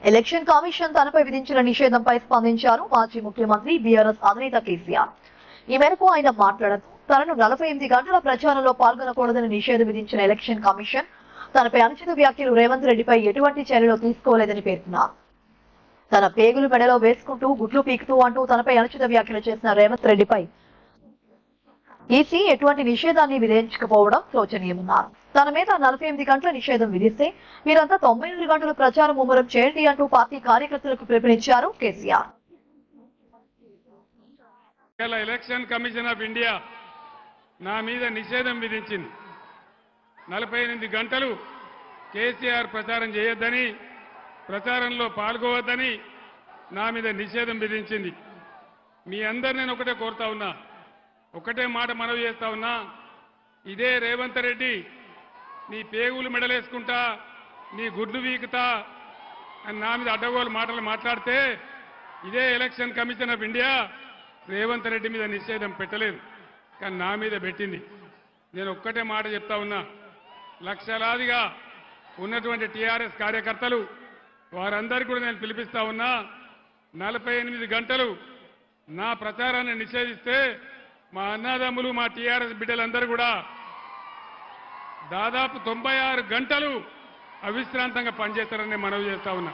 Election commission తనపై విధించిన నిషేధంపై స్పందించారు మాజీ ముఖ్యమంత్రి బీఆర్ఎస్ అధినేత కేసీఆర్. ఈ మేరకు ఆయన మాట్లాడుతూ తనను 48 గంటల ప్రచారంలో పాల్గొనకూడదని నిషేధం విధించిన ఎలక్షన్ కమిషన్ తనపై అనుచిత వ్యాఖ్యలు రేవంత్ రెడ్డిపై ఎటువంటి చర్యలు తీసుకోలేదని పేర్కొన్నారు. తన పేగులు మెడలో వేసుకుంటూ గుడ్లు పీకుతూ అంటూ తనపై అనుచిత వ్యాఖ్యలు చేసిన రేవంత్ రెడ్డిపై ఈసీ ఎటువంటి నిషేధాన్ని విధించకపోవడం శోచనీయమన్నారు. తన మీద 48 గంటల నిషేధం విధిస్తే మీరంతా 98 గంటల ప్రచారం ముమ్మరం చేయండి అంటూ పార్టీ కార్యకర్తలకు పిలుపునిచ్చారు KCR. Election commission of India నా మీద నిషేధం విధించింది. 48 గంటలు కేసీఆర్ ప్రచారం చేయొద్దని, ప్రచారంలో పాల్గొవద్దని నా మీద నిషేధం విధించింది. మీ అందరు నేను ఒకటే కోరుతా ఉన్నా, ఒకటే మాట మనవి చేస్తా ఉన్నా, ఇదే రేవంత్ రెడ్డి నీ పేగులు మెడలేసుకుంటా, నీ గుడ్లు వీకుతా అని నా మీద అడ్డగోలు మాటలు మాట్లాడితే ఇదే election commission of India Revanth Reddy మీద నిషేధం పెట్టలేదు, కానీ నా మీద పెట్టింది. నేను ఒక్కటే మాట చెప్తా ఉన్నా, లక్షలాదిగా ఉన్నటువంటి టీఆర్ఎస్ కార్యకర్తలు వారందరికీ కూడా నేను పిలిపిస్తా ఉన్నా, 48 గంటలు నా ప్రచారాన్ని నిషేధిస్తే మా అన్నదమ్ములు మా టీఆర్ఎస్ బిడ్డలందరూ కూడా దాదాపు 96 గంటలు అవిశ్రాంతంగా పనిచేస్తారని మనవి చేస్తా ఉన్నా.